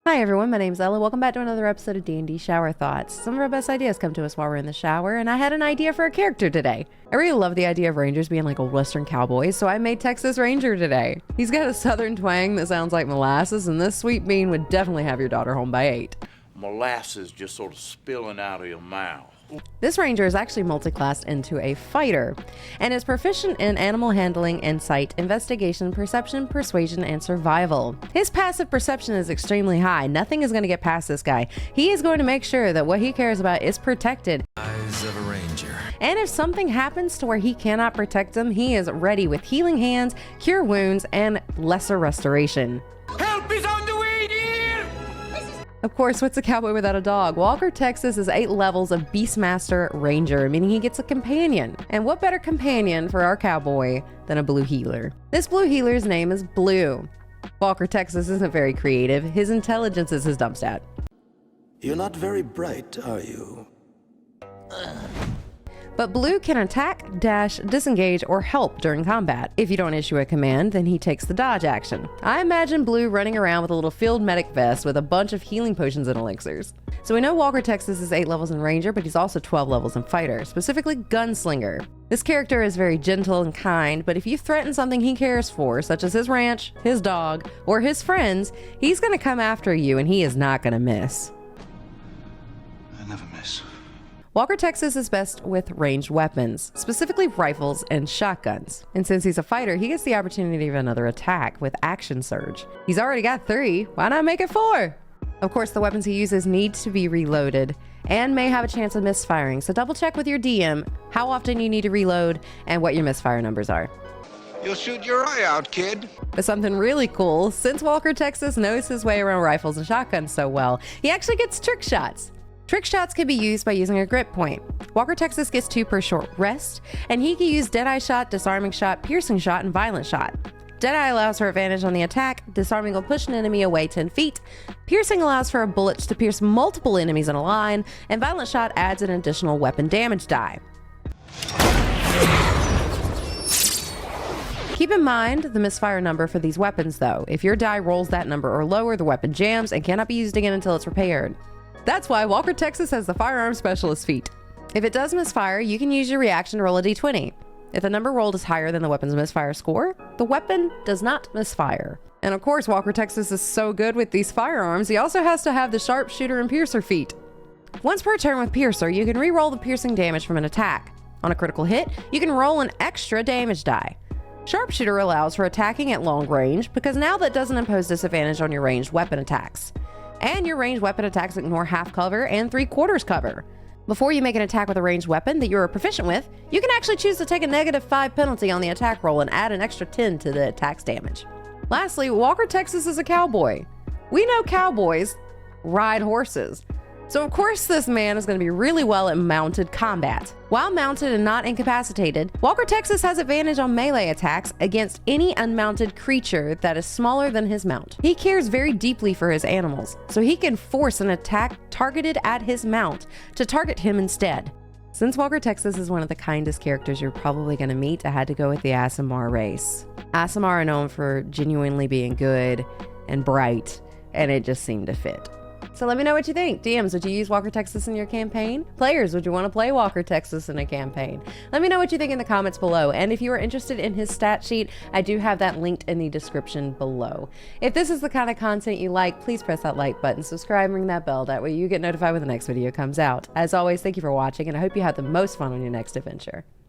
Hi everyone, my name's Ella. Welcome back to another episode of D&D Shower Thoughts. Some of our best ideas come to us while we're in the shower, and I had an idea for a character today. I really love the idea of Rangers being like old Western cowboys, so I made Texas Ranger today. He's got a southern twang that sounds like molasses, and this sweet bean would definitely have your daughter home by 8. Molasses just sort of spilling out of your mouth. This ranger is actually multi-classed into a fighter and is proficient in animal handling, insight, investigation, perception, persuasion, and survival. His passive perception is extremely high. Nothing is going to get past this guy. He is going to make sure that what he cares about is protected. Eyes of a ranger. And if something happens to where he cannot protect them, he is ready with healing hands, cure wounds, and lesser restoration. Help is on the way, dear! Of course, what's a cowboy without a dog? Walker, Texas is 8 levels of Beastmaster Ranger, meaning he gets a companion. And what better companion for our cowboy than a blue healer? This blue healer's name is Blue. Walker, Texas isn't very creative. His intelligence is his dump stat. You're not very bright, are you? But Blue can attack, dash, disengage, or help during combat. If you don't issue a command, then he takes the dodge action. I imagine Blue running around with a little field medic vest with a bunch of healing potions and elixirs. So we know Walker Texas is 8 levels in Ranger, but he's also 12 levels in Fighter, specifically Gunslinger. This character is very gentle and kind, but if you threaten something he cares for, such as his ranch, his dog, or his friends, he's gonna come after you and he is not gonna miss. I never miss. Walker Texas is best with ranged weapons, specifically rifles and shotguns. And since he's a fighter, he gets the opportunity of another attack with Action Surge. He's already got 3, why not make it 4? Of course, the weapons he uses need to be reloaded and may have a chance of misfiring, so double check with your DM how often you need to reload and what your misfire numbers are. You'll shoot your eye out, kid. But something really cool, since Walker Texas knows his way around rifles and shotguns so well, he actually gets trick shots. Trick shots can be used by using a grip point. Walker Texas gets 2 per short rest, and he can use Deadeye Shot, Disarming Shot, Piercing Shot, and Violent Shot. Deadeye allows for advantage on the attack, Disarming will push an enemy away 10 feet, Piercing allows for a bullet to pierce multiple enemies in a line, and Violent Shot adds an additional weapon damage die. Keep in mind the misfire number for these weapons though. If your die rolls that number or lower, the weapon jams and cannot be used again until it's repaired. That's why Walker Texas has the Firearm Specialist feat. If it does misfire, you can use your reaction to roll a d20. If the number rolled is higher than the weapon's misfire score, the weapon does not misfire. And of course, Walker Texas is so good with these firearms, he also has to have the Sharpshooter and Piercer feat. Once per turn with Piercer, you can re-roll the piercing damage from an attack. On a critical hit, you can roll an extra damage die. Sharpshooter allows for attacking at long range because now that doesn't impose disadvantage on your ranged weapon attacks. And your ranged weapon attacks ignore half cover and 3/4 cover. Before you make an attack with a ranged weapon that you are proficient with, you can actually choose to take a -5 penalty on the attack roll and add an extra 10 to the attack's damage. Lastly, Walker Texas is a cowboy. We know cowboys ride horses. So of course this man is going to be really well at mounted combat. While mounted and not incapacitated, Walker Texas has advantage on melee attacks against any unmounted creature that is smaller than his mount. He cares very deeply for his animals, so he can force an attack targeted at his mount to target him instead. Since Walker Texas is one of the kindest characters you're probably going to meet, I had to go with the Aasimar race. Aasimar are known for genuinely being good and bright, and it just seemed to fit. So let me know what you think. DMs, would you use Walker Texas in your campaign? Players, would you want to play Walker Texas in a campaign? Let me know what you think in the comments below. And if you are interested in his stat sheet, I do have that linked in the description below. If this is the kind of content you like, please press that like button, subscribe, and ring that bell. That way you get notified when the next video comes out. As always, thank you for watching, and I hope you have the most fun on your next adventure.